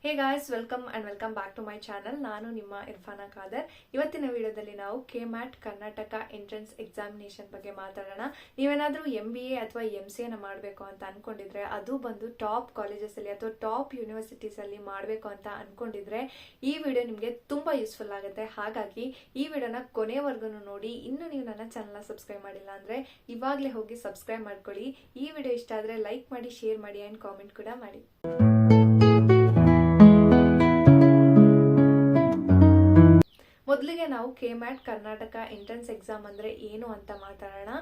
Hey guys, welcome back to my channel. ನಾನು ನಿಮ್ಮ ಇರ್ಫಾನಾ ಖಾದರ್. ಇವತ್ತಿನ ವಿಡಿಯೋದಲ್ಲಿ ನಾವು ಕೆಮ್ಯಾಟ್ ಕರ್ನಾಟಕ ಎಂಟ್ರೆನ್ಸ್ ಎಕ್ಸಾಮಿನೇಷನ್ ಬಗ್ಗೆ ಮಾತಾಡೋಣ. ನೀವೇನಾದ್ರೂ MBA ಅಥವಾ MCA ಮಾಡಬೇಕು ಅಂತ ಅನ್ಕೊಂಡಿದ್ರೆ, ಅದು ಬಂದು ಟಾಪ್ ಕಾಲೇಜಸ್ ಅಲ್ಲಿ ಅಥವಾ ಟಾಪ್ ಯೂನಿವರ್ಸಿಟೀಸ್ ಅಲ್ಲಿ ಮಾಡಬೇಕು ಅಂತ ಅನ್ಕೊಂಡಿದ್ರೆ ಈ ವಿಡಿಯೋ ನಿಮಗೆ ತುಂಬಾ ಯೂಸ್ಫುಲ್ ಆಗುತ್ತೆ. ಹಾಗಾಗಿ ಈ ವಿಡಿಯೋನ ಕೊನೆವರೆಗೂ ನೋಡಿ. ಇನ್ನು ನೀವು ನನ್ನ ಚಾನಲ್ನ ಸಬ್ಸ್ಕ್ರೈಬ್ ಮಾಡಿಲ್ಲ ಅಂದ್ರೆ ಇವಾಗಲೇ ಹೋಗಿ ಸಬ್ಸ್ಕ್ರೈಬ್ ಮಾಡ್ಕೊಳ್ಳಿ. ಈ ವಿಡಿಯೋ ಇಷ್ಟ ಆದ್ರೆ ಲೈಕ್ ಮಾಡಿ, ಶೇರ್ ಮಾಡಿ ಅಂಡ್ ಕಾಮೆಂಟ್ ಕೂಡ ಮಾಡಿ. ಮೊದಲಿಗೆ ನಾವು ಕೆಮ್ಯಾಟ್ ಕರ್ನಾಟಕ ಎಂಟ್ರೆನ್ಸ್ ಎಕ್ಸಾಮ್ ಅಂದ್ರೆ ಏನು ಅಂತ ಮಾತಾಡೋಣ.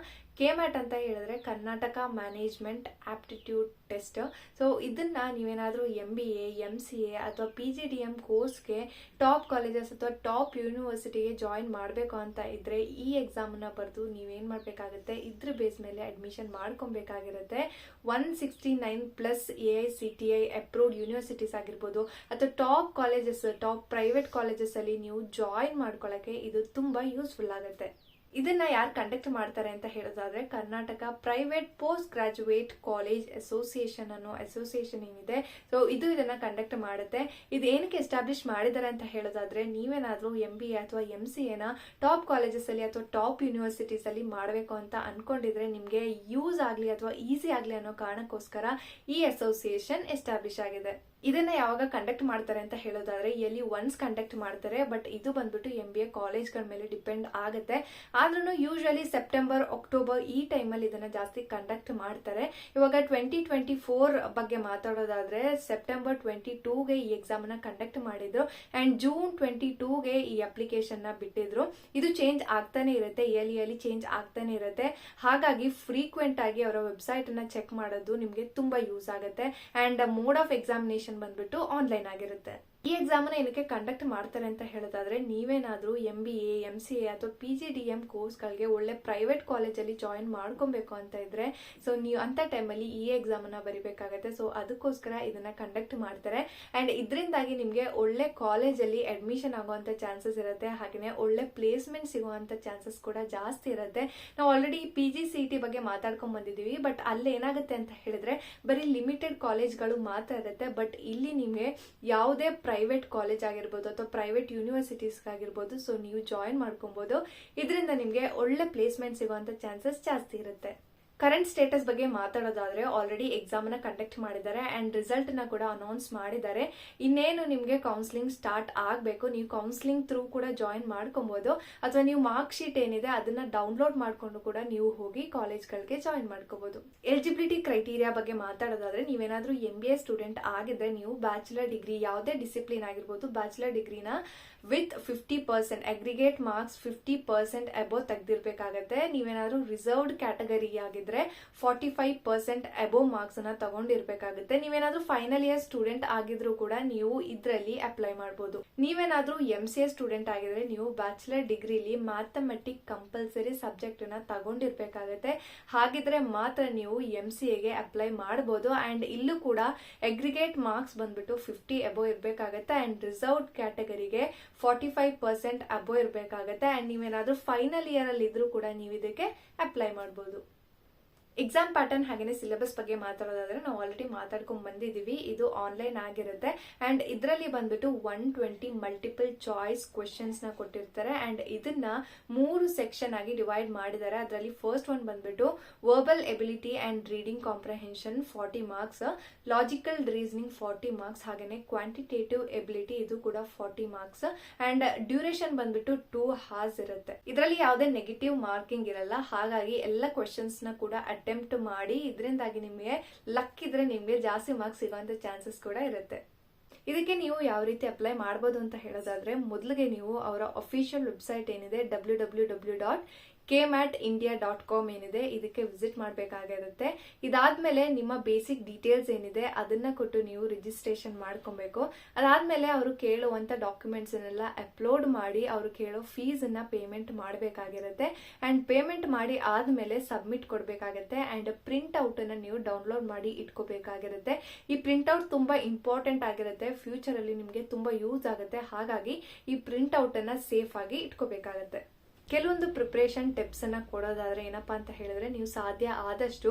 ಕೆಮ್ಯಾಟ್ ಅಂತ ಹೇಳಿದ್ರೆ Karnataka management aptitude test. So ಇದನ್ನ ನೀವೇನಾದ್ರೂ MBA, MCA ಅಥವಾ PGDM ಕೋರ್ಸ್ಗೆ ಟಾಪ್ ಕಾಲೇಜಸ್ ಅಥವಾ ಟಾಪ್ ಯೂನಿವರ್ಸಿಟಿಗೆ ಜಾಯಿನ್ ಮಾಡಬೇಕು ಅಂತ ಇದ್ರೆ ಈ ಎಕ್ಸಾಮ್ನ ಬರೆದು ನೀವೇನ್ ಮಾಡಬೇಕಾಗುತ್ತೆ, ಇದ್ರ ಬೇಸ್ ಮೇಲೆ ಅಡ್ಮಿಷನ್ ಮಾಡ್ಕೊಬೇಕಾಗಿರುತ್ತೆ. 169+ AICTI ಅಪ್ರೂವ್ಡ್ ಯೂನಿವರ್ಸಿಟೀಸ್ ಆಗಿರ್ಬೋದು ಅಥವಾ top colleges, top private colleges ಅಲ್ಲಿ ನೀವು ಜಾಯಿನ್ ಮಾಡ್ಕೊಳ್ಳೋಕೆ ಇದು ತುಂಬಾ ಯೂಸ್ಫುಲ್ ಆಗುತ್ತೆ. ಇದನ್ನ ಯಾರು ಕಂಡಕ್ಟ್ ಮಾಡ್ತಾರೆ ಅಂತ ಹೇಳೋದಾದ್ರೆ Karnataka private post graduate college association ಅನ್ನೋ ಅಸೋಸಿಯೇಷನ್ ಏನಿದೆ, ಸೊ ಇದು ಇದನ್ನ ಕಂಡಕ್ಟ್ ಮಾಡುತ್ತೆ. ಇದು ಏನಕ್ಕೆ ಎಸ್ಟಾಬ್ಲಿಷ್ ಮಾಡಿದ್ದಾರೆ ಅಂತ ಹೇಳೋದಾದ್ರೆ, ನೀವೇನಾದ್ರೂ MBA ಅಥವಾ MCA ಟಾಪ್ ಕಾಲೇಜಸ್ ಅಲ್ಲಿ ಅಥವಾ ಟಾಪ್ ಯೂನಿವರ್ಸಿಟೀಸ್ ಅಲ್ಲಿ ಮಾಡಬೇಕು ಅಂತ ಅನ್ಕೊಂಡಿದ್ರೆ ನಿಮ್ಗೆ ಯೂಸ್ ಆಗ್ಲಿ ಅಥವಾ ಈಸಿ ಆಗ್ಲಿ ಅನ್ನೋ ಕಾರಣಕ್ಕೋಸ್ಕರ ಈ ಅಸೋಸಿಯೇಷನ್ ಎಸ್ಟಾಬ್ಲಿಷ್ ಆಗಿದೆ. ಇದನ್ನ ಯಾವಾಗ ಕಂಡಕ್ಟ್ ಮಾಡ್ತಾರೆ ಅಂತ ಹೇಳೋದಾದ್ರೆ ಎಲ್ಲಿ ಒನ್ಸ್ ಕಂಡಕ್ಟ್ ಮಾಡ್ತಾರೆ, ಬಟ್ ಇದು ಬಂದ್ಬಿಟ್ಟು MBA ಕಾಲೇಜ್ಗಳ ಮೇಲೆ ಡಿಪೆಂಡ್ ಆಗುತ್ತೆ. ಆದ್ರೂ ಯೂಶಲಿ ಸೆಪ್ಟೆಂಬರ್, ಅಕ್ಟೋಬರ್ ಈ ಟೈಮಲ್ಲಿ ಇದನ್ನ ಜಾಸ್ತಿ ಕಂಡಕ್ಟ್ ಮಾಡ್ತಾರೆ. ಇವಾಗ 2024 ಬಗ್ಗೆ ಮಾತಾಡೋದಾದ್ರೆ ಸೆಪ್ಟೆಂಬರ್ 22ಗೆ ಈ ಎಕ್ಸಾಮ್ ನ ಕಂಡಕ್ಟ್ ಮಾಡಿದ್ರು ಅಂಡ್ ಜೂನ್ 22ಗೆ ಈ ಅಪ್ಲಿಕೇಶನ್ ನ ಬಿಟ್ಟಿದ್ರು. ಇದು ಚೇಂಜ್ ಆಗ್ತಾನೆ ಇರುತ್ತೆ, ಇಯರ್ಲಿ ಚೇಂಜ್ ಆಗ್ತಾನೆ ಇರುತ್ತೆ. ಹಾಗಾಗಿ ಫ್ರೀಕ್ವೆಂಟ್ ಆಗಿ ಅವರ ವೆಬ್ಸೈಟ್ ಅನ್ನ ಚೆಕ್ ಮಾಡೋದು ನಿಮ್ಗೆ ತುಂಬಾ ಯೂಸ್ ಆಗುತ್ತೆ. ಅಂಡ್ ಮೋಡ್ ಆಫ್ ಎಕ್ಸಾಮಿನೇಷನ್ ಬಂದ್ಬಿಟ್ಟು ಆನ್ಲೈನ್ ಆಗಿರುತ್ತೆ. ಈ ಎಕ್ಸಾಮ್ ನ ಏನಕ್ಕೆ ಕಂಡಕ್ಟ್ ಮಾಡ್ತಾರೆ ಅಂತ ಹೇಳೋದಾದ್ರೆ, ನೀವೇನಾದ್ರೂ MBA, MCA ಅಥವಾ PGDM ಕೋರ್ಸ್ಗಳಿಗೆ ಒಳ್ಳೆ ಪ್ರೈವೇಟ್ ಕಾಲೇಜಲ್ಲಿ ಜಾಯಿನ್ ಮಾಡ್ಕೊಬೇಕು ಅಂತ ಇದ್ರೆ, ಸೊ ನೀವು ಅಂತ ಟೈಮಲ್ಲಿ ಈ ಎಕ್ಸಾಮ್ ನ ಬರಿಬೇಕಾಗತ್ತೆ. ಸೊ ಅದಕ್ಕೋಸ್ಕರ ಇದನ್ನ ಕಂಡಕ್ಟ್ ಮಾಡ್ತಾರೆ. ಅಂಡ್ ಇದರಿಂದಾಗಿ ನಿಮ್ಗೆ ಒಳ್ಳೆ ಕಾಲೇಜಲ್ಲಿ ಅಡ್ಮಿಷನ್ ಆಗುವಂತ ಚಾನ್ಸಸ್ ಇರುತ್ತೆ, ಹಾಗೆಯೇ ಒಳ್ಳೆ ಪ್ಲೇಸ್ಮೆಂಟ್ ಸಿಗುವಂತ ಚಾನ್ಸಸ್ ಕೂಡ ಜಾಸ್ತಿ ಇರುತ್ತೆ. ನಾವು ಆಲ್ರೆಡಿ PGCET ಬಗ್ಗೆ ಮಾತಾಡ್ಕೊಂಡ್ ಬಂದಿದೀವಿ, ಬಟ್ ಅಲ್ಲಿ ಏನಾಗುತ್ತೆ ಅಂತ ಹೇಳಿದ್ರೆ ಬರೀ ಲಿಮಿಟೆಡ್ ಕಾಲೇಜ್ಗಳು ಮಾತ್ರ ಇರುತ್ತೆ. ಬಟ್ ಇಲ್ಲಿ ನಿಮ್ಗೆ ಯಾವುದೇ ಪ್ರೈವೇಟ್ ಕಾಲೇಜ್ ಆಗಿರ್ಬೋದು ಅಥವಾ ಪ್ರೈವೇಟ್ ಯೂನಿವರ್ಸಿಟೀಸ್ ಆಗಿರ್ಬೋದು, ಸೊ ನೀವು ಜಾಯಿನ್ ಮಾಡ್ಕೊಬಹುದು. ಇದರಿಂದ ನಿಮ್ಗೆ ಒಳ್ಳೆ ಪ್ಲೇಸ್ಮೆಂಟ್ ಸಿಗುವಂತ ಚಾನ್ಸಸ್ ಜಾಸ್ತಿ ಇರುತ್ತೆ. ಕರೆಂಟ್ ಸ್ಟೇಟಸ್ ಬಗ್ಗೆ ಮಾತಾಡೋದಾದ್ರೆ ಆಲ್ರೆಡಿ ಎಕ್ಸಾಮ್ ನ ಕಂಡಕ್ಟ್ ಮಾಡಿದ್ದಾರೆ ಅಂಡ್ ರಿಸಲ್ಟ್ ನ ಕೂಡ ಅನೌನ್ಸ್ ಮಾಡಿದ್ದಾರೆ. ಇನ್ನೇನು ನಿಮ್ಗೆ ಕೌನ್ಸಿಲಿಂಗ್ ಸ್ಟಾರ್ಟ್ ಆಗಬೇಕು. ನೀವು ಕೌನ್ಸಿಲಿಂಗ್ ಥ್ರೂ ಕೂಡ ಜಾಯಿನ್ ಮಾಡ್ಕೊಬಹುದು ಅಥವಾ ನೀವು ಮಾರ್ಕ್ ಶೀಟ್ ಏನಿದೆ ಅದನ್ನ ಡೌನ್ಲೋಡ್ ಮಾಡ್ಕೊಂಡು ಕೂಡ ನೀವು ಹೋಗಿ ಕಾಲೇಜ್ಗಳಿಗೆ ಜಾಯಿನ್ ಮಾಡ್ಕೋಬಹುದು. ಎಲಿಜಿಬಿಲಿಟಿ ಕ್ರೈಟೀರಿಯಾ ಬಗ್ಗೆ ಮಾತಾಡೋದಾದ್ರೆ, ನೀವೇನಾದ್ರೂ MBA ಸ್ಟೂಡೆಂಟ್ ಆಗಿದ್ರೆ ನೀವು ಬ್ಯಾಚುಲರ್ ಡಿಗ್ರಿ ಯಾವುದೇ ಡಿಸಿಪ್ಲಿನ್ ಆಗಿರ್ಬೋದು, ಬ್ಯಾಚುಲರ್ ಡಿಗ್ರಿನ ವಿತ್ 50% ಅಗ್ರಿಗೇಟ್ ಮಾರ್ಕ್ಸ್ 50% ಅಬೋವ್ ತೆಗ್ದಿರ್ಬೇಕಾಗತ್ತೆ. ನೀವೇನಾದ್ರೂ ರಿಸರ್ವ್ಡ್ ಕ್ಯಾಟಗರಿ ಆಗಿದ್ರೆ 45% ಅಬೋವ್ ಮಾರ್ಕ್ಸ್ ಅನ್ನ ತಗೊಂಡಿರ್ಬೇಕಾಗುತ್ತೆ. ನೀವೇನಾದ್ರೂ ಫೈನಲ್ ಇಯರ್ ಸ್ಟೂಡೆಂಟ್ ಆಗಿದ್ರು ಕೂಡ ನೀವು ಇದ್ರಲ್ಲಿ ಅಪ್ಲೈ ಮಾಡಬಹುದು. ನೀವೇನಾದ್ರೂ MCA ಸ್ಟೂಡೆಂಟ್ ಆಗಿದ್ರೆ ನೀವು ಬ್ಯಾಚುಲರ್ ಡಿಗ್ರಿಲಿ ಮ್ಯಾಥಮೆಟಿಕ್ ಕಂಪಲ್ಸರಿ ಸಬ್ಜೆಕ್ಟ್ ನ ತಗೊಂಡಿರ್ಬೇಕಾಗತ್ತೆ. ಹಾಗಿದ್ರೆ ಮಾತ್ರ ನೀವು MCAಗೆ ಅಪ್ಲೈ ಮಾಡಬಹುದು. ಅಂಡ್ ಇಲ್ಲೂ ಕೂಡ ಅಗ್ರಿಗೇಟ್ ಮಾರ್ಕ್ಸ್ ಬಂದ್ಬಿಟ್ಟು 50 ಅಬೋವ್ ಇರ್ಬೇಕಾಗತ್ತೆ ಅಂಡ್ ರಿಸರ್ವ್ಡ್ ಕ್ಯಾಟಗರಿಗೆ 45% ಅಬೋವ್ ಇರ್ಬೇಕಾಗತ್ತೆ. ಅಂಡ್ ನೀವೇನಾದ್ರೂ ಫೈನಲ್ ಇಯರ್ ಅಲ್ಲಿ ಇದ್ರೂ ಕೂಡ ನೀವು ಇದಕ್ಕೆ ಅಪ್ಲೈ ಮಾಡಬಹುದು. ಎಕ್ಸಾಮ್ ಪ್ಯಾಟರ್ನ್ ಹಾಗೇನೆ ಸಿಲೆಬಸ್ ಬಗ್ಗೆ ಮಾತಾಡೋದಾದ್ರೆ ನಾವು ಆಲ್ರೆಡಿ ಮಾತಾಡ್ಕೊಂಡ್ ಬಂದಿದೀವಿ. ಇದು ಆನ್ಲೈನ್ ಆಗಿರುತ್ತೆ ಅಂಡ್ ಇದರಲ್ಲಿ ಬಂದ್ಬಿಟ್ಟು 120 ಮಲ್ಟಿಪಲ್ ಚಾಯ್ಸ್ ಕ್ವೆಶನ್ಸ್ ನ ಕೊಟ್ಟಿರ್ತಾರೆ ಅಂಡ್ ಇದನ್ನ 3 ಸೆಕ್ಷನ್ ಆಗಿ ಡಿವೈಡ್ ಮಾಡಿದ್ದಾರೆ. ಅದರಲ್ಲಿ ಫಸ್ಟ್ ಒನ್ ಬಂದ್ಬಿಟ್ಟು verbal ability and reading comprehension 40 marks, logical reasoning 40 marks, ಹಾಗೇನೆ ಕ್ವಾಂಟಿಟೇಟಿವ್ ಎಬಿಲಿಟಿ ಇದು ಕೂಡ 40 ಮಾರ್ಕ್ಸ್ ಅಂಡ್ ಡ್ಯೂರೇಷನ್ ಬಂದ್ಬಿಟ್ಟು 2 hours ಇರುತ್ತೆ. ಇದರಲ್ಲಿ ಯಾವುದೇ ನೆಗೆಟಿವ್ ಮಾರ್ಕಿಂಗ್ ಇರಲ್ಲ. ಹಾಗಾಗಿ ಎಲ್ಲ ಕ್ವೆಶನ್ಸ್ ನ ಕೂಡ ಅಟೆಂಪ್ಟ್ ಮಾಡಿ ಇದರಿಂದಾಗಿ ನಿಮಗೆ ಲಕ್ ಇದ್ರೆ ನಿಮ್ಗೆ ಜಾಸ್ತಿ ಮಾರ್ಕ್ಸ್ ಸಿಗುವಂತ ಚಾನ್ಸಸ್ ಕೂಡ ಇರುತ್ತೆ. ಇದಕ್ಕೆ ನೀವು ಯಾವ ರೀತಿ ಅಪ್ಲೈ ಮಾಡಬಹುದು ಅಂತ ಹೇಳೋದಾದ್ರೆ, ಮೊದಲಿಗೆ ನೀವು ಅವರ ಅಫಿಷಿಯಲ್ ವೆಬ್ಸೈಟ್ ಏನಿದೆ www.kmatindia.com ಏನಿದೆ ಇದಕ್ಕೆ ವಿಸಿಟ್ ಮಾಡಬೇಕಾಗಿರುತ್ತೆ. ಇದಾದ್ಮೇಲೆ ನಿಮ್ಮ ಬೇಸಿಕ್ ಡೀಟೇಲ್ಸ್ ಏನಿದೆ ಅದನ್ನ ಕೊಟ್ಟು ನೀವು ರಿಜಿಸ್ಟ್ರೇಷನ್ ಮಾಡ್ಕೊಬೇಕು. ಅದಾದ್ಮೇಲೆ ಅವರು ಕೇಳುವಂತ ಡಾಕ್ಯುಮೆಂಟ್ಸ್ ಅನ್ನೆಲ್ಲ ಅಪ್ಲೋಡ್ ಮಾಡಿ ಅವರು ಕೇಳೋ ಫೀಸ್ ಅನ್ನ ಪೇಮೆಂಟ್ ಮಾಡಬೇಕಾಗಿರುತ್ತೆ. ಅಂಡ್ ಪೇಮೆಂಟ್ ಮಾಡಿ ಆದ್ಮೇಲೆ ಸಬ್ಮಿಟ್ ಕೊಡ್ಬೇಕಾಗತ್ತೆ ಅಂಡ್ ಪ್ರಿಂಟ್ ಔಟ್ ಅನ್ನ ನೀವು ಡೌನ್ಲೋಡ್ ಮಾಡಿ ಇಟ್ಕೋಬೇಕಾಗಿರುತ್ತೆ. ಈ ಪ್ರಿಂಟ್ ಔಟ್ ತುಂಬಾ ಇಂಪಾರ್ಟೆಂಟ್ ಆಗಿರುತ್ತೆ, ಫ್ಯೂಚರ್ ಅಲ್ಲಿ ನಿಮ್ಗೆ ತುಂಬಾ ಯೂಸ್ ಆಗುತ್ತೆ. ಹಾಗಾಗಿ ಈ ಪ್ರಿಂಟ್ ಔಟ್ ಅನ್ನ ಸೇಫ್ ಆಗಿ ಇಟ್ಕೋಬೇಕಾಗತ್ತೆ. ಕೆಲವೊಂದು ಪ್ರಿಪರೇಷನ್ ಟಿಪ್ಸ್ ಅನ್ನ ಕೊಡೋದಾದ್ರೆ ಏನಪ್ಪಾ ಅಂತ ಹೇಳಿದ್ರೆ, ನೀವು ಸಾಧ್ಯ ಆದಷ್ಟು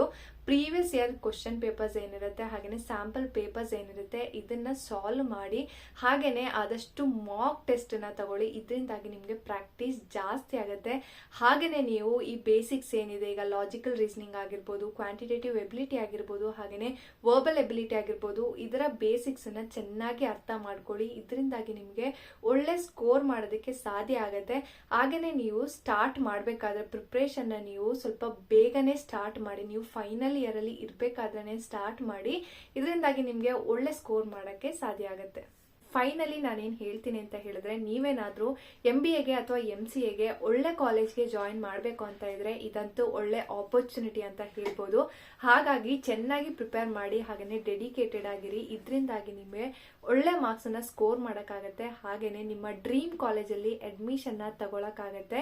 ಪ್ರೀವಿಯಸ್ ಇಯರ್ ಕ್ವಶನ್ ಪೇಪರ್ಸ್ ಏನಿರುತ್ತೆ ಹಾಗೆಯೇ ಸ್ಯಾಂಪಲ್ ಪೇಪರ್ಸ್ ಏನಿರುತ್ತೆ ಇದನ್ನ ಸಾಲ್ವ್ ಮಾಡಿ ಹಾಗೆಯೇ ಆದಷ್ಟು ಮಾಕ್ ಟೆಸ್ಟನ್ನು ತಗೊಳ್ಳಿ. ಇದರಿಂದಾಗಿ ನಿಮಗೆ ಪ್ರಾಕ್ಟೀಸ್ ಜಾಸ್ತಿ ಆಗುತ್ತೆ. ಹಾಗೆಯೇ ನೀವು ಈ ಬೇಸಿಕ್ಸ್ ಏನಿದೆ, ಈಗ ಲಾಜಿಕಲ್ ರೀಸನಿಂಗ್ ಆಗಿರ್ಬೋದು, ಕ್ವಾಂಟಿಟೇಟಿವ್ ಎಬಿಲಿಟಿ ಆಗಿರ್ಬೋದು, ಹಾಗೆಯೇ ವರ್ಬಲ್ ಎಬಿಲಿಟಿ ಆಗಿರ್ಬೋದು, ಇದರ ಬೇಸಿಕ್ಸನ್ನು ಚೆನ್ನಾಗಿ ಅರ್ಥ ಮಾಡ್ಕೊಳ್ಳಿ. ಇದರಿಂದಾಗಿ ನಿಮಗೆ ಒಳ್ಳೆ ಸ್ಕೋರ್ ಮಾಡೋದಕ್ಕೆ ಸಾಧ್ಯ ಆಗುತ್ತೆ. ಹಾಗೆಯೇ ನೀವು ಸ್ಟಾರ್ಟ್ ಮಾಡಬೇಕಾದ್ರೆ ಪ್ರಿಪ್ರೇಷನ್ನ ನೀವು ಸ್ವಲ್ಪ ಬೇಗನೆ ಸ್ಟಾರ್ಟ್ ಮಾಡಿ. ನೀವು ಫೈನಲ್ ಇಯರಲ್ಲಿ ಇರಬೇಕಾದ್ರೆ ಸ್ಟಾರ್ಟ್ ಮಾಡಿ. ಇದರಿಂದಾಗಿ ನಿಮಗೆ ಒಳ್ಳೆ ಸ್ಕೋರ್ ಮಾಡೋಕ್ಕೆ ಸಾಧ್ಯ ಆಗುತ್ತೆ. ಫೈನಲಿ ನಾನೇನು ಹೇಳ್ತೀನಿ ಅಂತ ಹೇಳಿದ್ರೆ, ನೀವೇನಾದರೂ MBAಗೆ ಅಥವಾ MCAಗೆ ಒಳ್ಳೆ ಕಾಲೇಜ್ಗೆ ಜಾಯಿನ್ ಮಾಡಬೇಕು ಅಂತ ಇದ್ರೆ ಇದಂತೂ ಒಳ್ಳೆ ಆಪರ್ಚುನಿಟಿ ಅಂತ ಹೇಳ್ಬೋದು. ಹಾಗಾಗಿ ಚೆನ್ನಾಗಿ ಪ್ರಿಪೇರ್ ಮಾಡಿ, ಹಾಗೆಯೇ ಡೆಡಿಕೇಟೆಡ್ ಆಗಿರಿ. ಇದರಿಂದಾಗಿ ನಿಮಗೆ ಒಳ್ಳೆ ಮಾರ್ಕ್ಸನ್ನು ಸ್ಕೋರ್ ಮಾಡೋಕ್ಕಾಗತ್ತೆ. ಹಾಗೆಯೇ ನಿಮ್ಮ ಡ್ರೀಮ್ ಕಾಲೇಜಲ್ಲಿ ಅಡ್ಮಿಷನ್ನ ತಗೊಳಕ್ಕಾಗತ್ತೆ.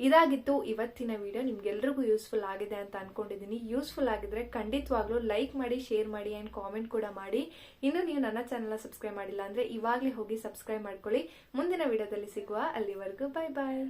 ಇದಾಗಿತ್ತು ಇವತ್ತಿನ ವಿಡಿಯೋ. ನಿಮ್ಗೆಲ್ರಿಗೂ ಯೂಸ್ಫುಲ್ ಆಗಿದೆ ಅಂತ ಅನ್ಕೊಂಡಿದ್ದೀನಿ. ಯೂಸ್ಫುಲ್ ಆಗಿದ್ರೆ ಖಂಡಿತವಾಗ್ಲೂ ಲೈಕ್ ಮಾಡಿ, ಶೇರ್ ಮಾಡಿ ಆ್ಯಂಡ್ ಕಾಮೆಂಟ್ ಕೂಡ ಮಾಡಿ. ಇನ್ನು ನೀವು ನನ್ನ ಚಾನಲ್ನ ಸಬ್ಸ್ಕ್ರೈಬ್ ಮಾಡಿಲ್ಲ ಅಂದರೆ ಇವಾಗಲೇ ಹೋಗಿ ಸಬ್ಸ್ಕ್ರೈಬ್ ಮಾಡ್ಕೊಳ್ಳಿ. ಮುಂದಿನ ವಿಡಿಯೋದಲ್ಲಿ ಸಿಗುವ. ಅಲ್ಲಿವರೆಗೂ ಬಾಯ್ ಬಾಯ್.